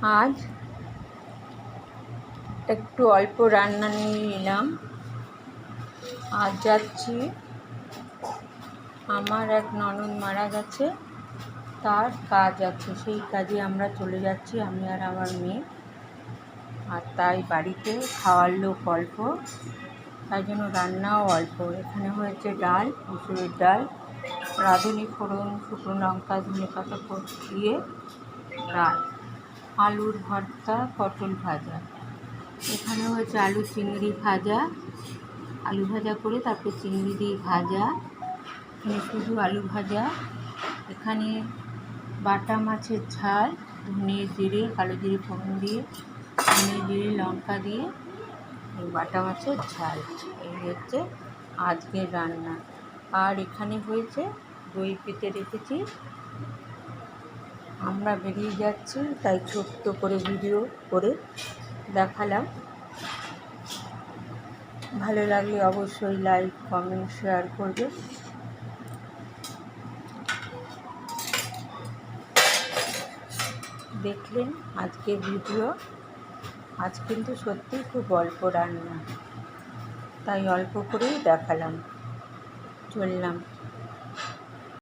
আজ একটু অল্প রান্না নিয়ে নিলাম। আজ যাচ্ছি, আমার এক ননদ মারা গেছে, তার কাজ আছে, সেই কাজে আমরা চলে যাচ্ছি, আমি আর আমার মেয়ে। আর তাই বাড়িতে খাওয়ার লোক অল্প, তাই জন্য রান্নাও অল্প। এখানে হয়েছে ডাল, মুসুরির ডাল, রাঁধুনি ফোড়ন, শুকনো লঙ্কা, ধনেপাতা দিয়ে ডাল, আলুর ভর্তা, পটল ভাজা। এখানে হয়েছে আলু চিংড়ি ভাজা, আলু ভাজা করে তারপরে চিংড়ি দিয়ে ভাজা। এখানে শুধু আলু ভাজা। এখানে বাটা মাছের ঝাল, ধনে জিরে, কালো জিরে ফোড়ন দিয়ে, ধনে জিরে লঙ্কা দিয়ে বাটা মাছের ঝাল। এই হচ্ছে আজকের রান্না। আর এখানে হয়েছে দই পেতে রেখেছি। আমরা বেরিয়ে যাচ্ছি, তাই ছোট্ট করে ভিডিও করে দেখালাম। ভালো লাগলে অবশ্যই লাইক, কমেন্ট, শেয়ার করবে। দেখলেন আজকের ভিডিও। আজ কিন্তু সত্যিই খুব অল্প রান্না, তাই অল্প করেই দেখালাম। চললাম।